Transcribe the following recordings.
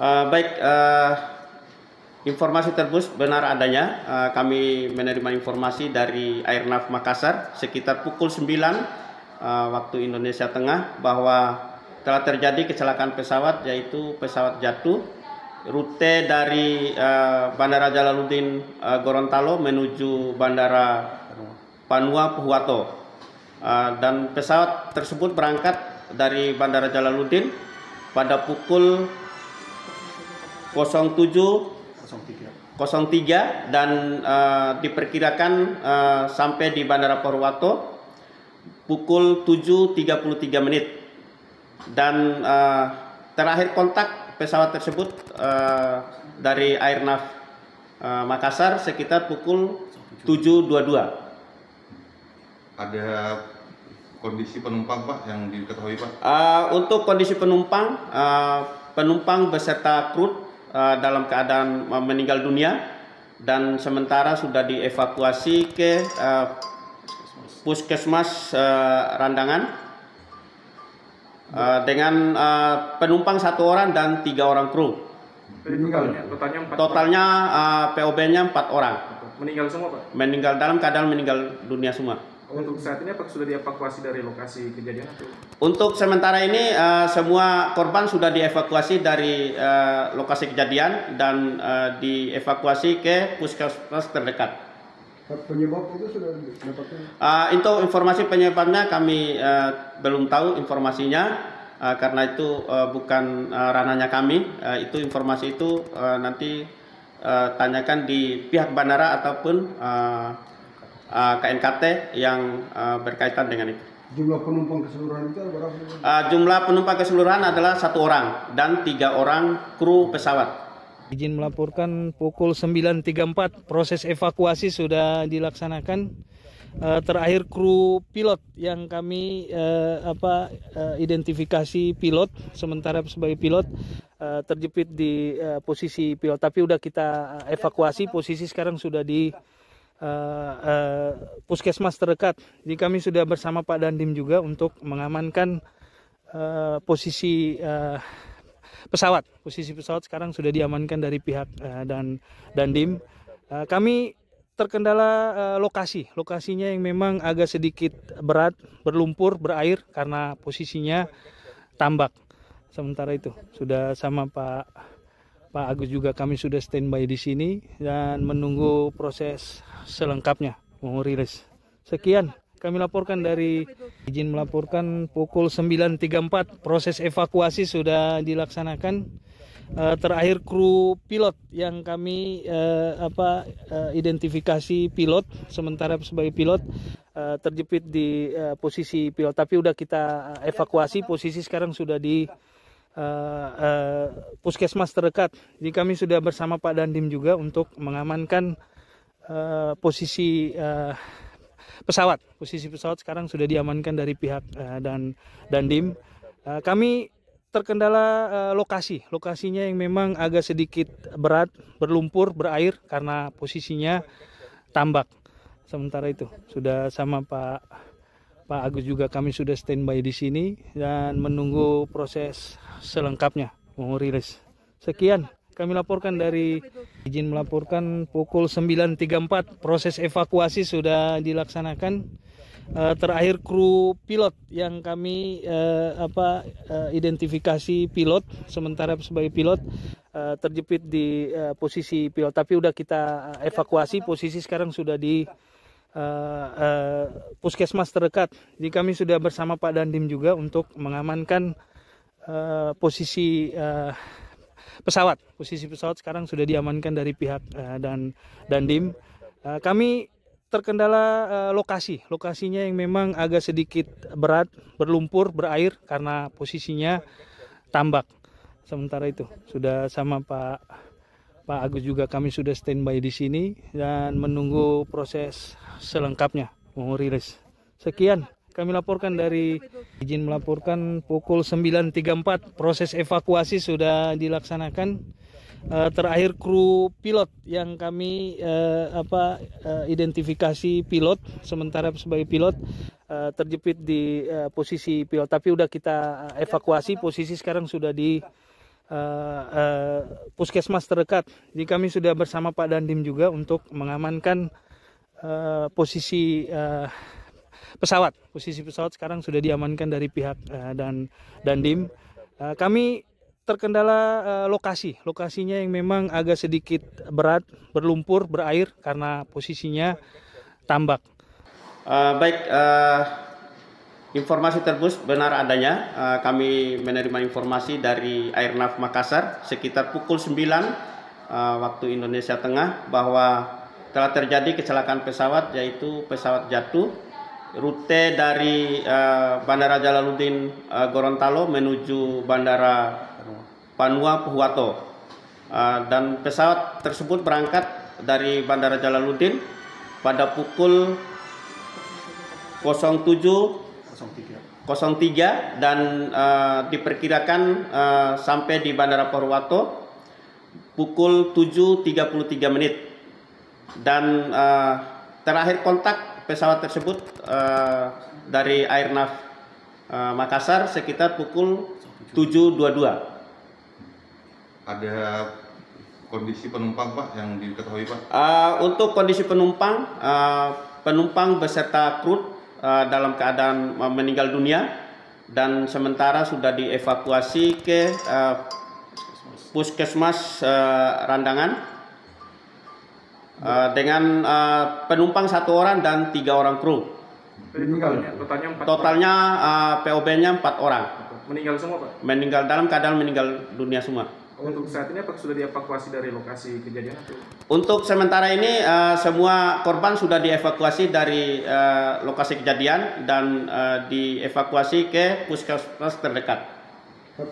Baik, informasi tersebut benar adanya. Kami menerima informasi dari Airnav Makassar sekitar pukul 9 waktu Indonesia Tengah bahwa telah terjadi kecelakaan pesawat, yaitu pesawat jatuh rute dari Bandara Jalaluddin Gorontalo menuju Bandara Panua Pohuwato. Dan pesawat tersebut berangkat dari Bandara Jalaluddin pada pukul 07.03 dan diperkirakan sampai di Bandara Pohuwato pukul 7.33 menit. Dan terakhir kontak pesawat tersebut dari Airnav Makassar sekitar pukul 7.22. Ada kondisi penumpang Pak yang diketahui Pak? Untuk kondisi penumpang, penumpang beserta kru dalam keadaan meninggal dunia dan sementara sudah dievakuasi ke Puskesmas Randangan dengan penumpang 1 orang dan 3 orang kru. Totalnya POB-nya 4 orang. Meninggal semua Pak? Meninggal dalam keadaan meninggal dunia semua. Untuk saat ini apakah sudah dievakuasi dari lokasi kejadian atau? Untuk sementara ini semua korban sudah dievakuasi dari lokasi kejadian dan dievakuasi ke puskesmas terdekat. Penyebab itu sudah didapatkan? Untuk informasi penyebabnya kami belum tahu informasinya karena itu bukan ranahnya kami. Itu informasi itu nanti tanyakan di pihak bandara ataupun KNKT yang berkaitan dengan itu. Jumlah penumpang keseluruhan itu berapa? Jumlah penumpang keseluruhan adalah 1 orang dan 3 orang kru pesawat. Izin melaporkan pukul 9.34, proses evakuasi sudah dilaksanakan. Terakhir kru pilot yang kami identifikasi pilot, sementara sebagai pilot terjepit di posisi pilot, tapi udah kita evakuasi, posisi sekarang sudah di puskesmas terdekat. Jadi kami sudah bersama Pak Dandim juga untuk mengamankan posisi pesawat. Posisi pesawat sekarang sudah diamankan dari pihak dan Dandim. Kami terkendala lokasinya yang memang agak sedikit berat, berlumpur, berair karena posisinya tambak. Sementara itu sudah sama Pak Agus juga, kami sudah standby di sini dan menunggu proses selengkapnya mau rilis. Sekian kami laporkan dari izin melaporkan pukul 9.34, proses evakuasi sudah dilaksanakan. Terakhir kru pilot yang kami identifikasi pilot, sementara sebagai pilot terjepit di posisi pilot, tapi udah kita evakuasi, posisi sekarang sudah di puskesmas terdekat. Jadi kami sudah bersama Pak Dandim juga untuk mengamankan posisi pesawat. Posisi pesawat sekarang sudah diamankan dari pihak dan Dandim. Kami terkendala lokasinya yang memang agak sedikit berat, berlumpur, berair karena posisinya tambak. Sementara itu sudah sama Pak Agus juga, kami sudah standby di sini dan menunggu proses selengkapnya mau rilis. Sekian kami laporkan dari izin melaporkan pukul 9.34, proses evakuasi sudah dilaksanakan. Terakhir kru pilot yang kami identifikasi pilot, sementara sebagai pilot terjepit di posisi pilot, tapi udah kita evakuasi, posisi sekarang sudah di puskesmas terdekat. Jadi kami sudah bersama Pak Dandim juga untuk mengamankan posisi pesawat. Posisi pesawat sekarang sudah diamankan dari pihak dan Dandim. Kami terkendala lokasinya yang memang agak sedikit berat, berlumpur, berair karena posisinya tambak. Sementara itu sudah sama Pak Agus juga, kami sudah standby di sini dan menunggu proses selengkapnya mau rilis. Sekian kami laporkan dari izin melaporkan pukul 9.34, proses evakuasi sudah dilaksanakan. Terakhir kru pilot yang kami identifikasi pilot, sementara sebagai pilot terjepit di posisi pilot, tapi udah kita evakuasi, posisi sekarang sudah di puskesmas terdekat. Jadi kami sudah bersama Pak Dandim juga untuk mengamankan posisi pesawat. Posisi pesawat sekarang sudah diamankan dari pihak dan Dandim. Kami terkendala lokasinya yang memang agak sedikit berat, berlumpur, berair karena posisinya tambak. Informasi tersebut benar adanya. Kami menerima informasi dari Airnav Makassar sekitar pukul 9 waktu Indonesia Tengah bahwa telah terjadi kecelakaan pesawat, yaitu pesawat jatuh rute dari Bandara Jalaluddin Gorontalo menuju Bandara Panua Pohuwato. Dan pesawat tersebut berangkat dari Bandara Jalaluddin pada pukul 07.03 dan diperkirakan sampai di Bandara Pohuwato pukul 7.33 menit. Dan terakhir kontak pesawat tersebut dari Airnav Makassar sekitar pukul 7.22. Ada kondisi penumpang Pak yang diketahui Pak? Untuk kondisi penumpang, penumpang beserta kru dalam keadaan meninggal dunia dan sementara sudah dievakuasi ke Puskesmas Randangan dengan penumpang 1 orang dan 3 orang kru. Totalnya POB-nya 4 orang. Meninggal semua Pak? Meninggal dalam keadaan meninggal dunia semua. Untuk saat ini apakah sudah dievakuasi dari lokasi kejadian atau? Untuk sementara ini semua korban sudah dievakuasi dari lokasi kejadian dan dievakuasi ke puskesmas terdekat.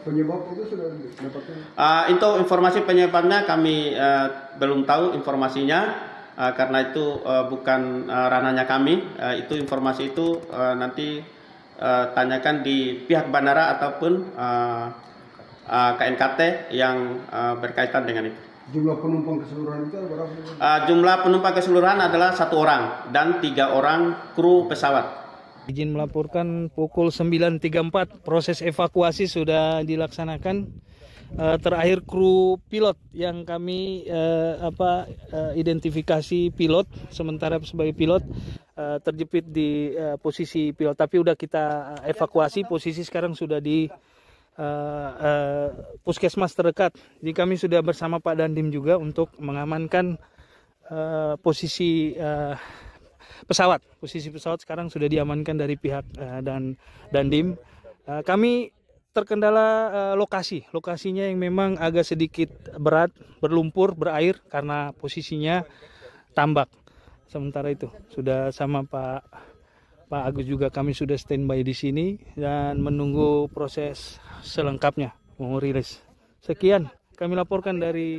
Penyebab itu sudah dapatkan? Untuk informasi penyebabnya kami belum tahu informasinya karena itu bukan ranahnya kami. Itu informasi itu nanti tanyakan di pihak bandara ataupun KNKT yang berkaitan dengan itu. Jumlah penumpang keseluruhan itu berapa? Jumlah penumpang keseluruhan adalah 1 orang dan 3 orang kru pesawat. Izin melaporkan pukul 9.34 proses evakuasi sudah dilaksanakan. Terakhir kru pilot yang kami identifikasi pilot sementara sebagai pilot terjepit di posisi pilot, tapi udah kita evakuasi. Posisi sekarang sudah di puskesmas terdekat. Jadi kami sudah bersama Pak Dandim juga untuk mengamankan posisi pesawat. Posisi pesawat sekarang sudah diamankan dari pihak dan Dandim. Kami terkendala lokasinya yang memang agak sedikit berat, berlumpur, berair karena posisinya tambak. Sementara itu sudah sama Pak Agus juga, kami sudah standby di sini dan menunggu proses selengkapnya mau rilis. Sekian kami laporkan dari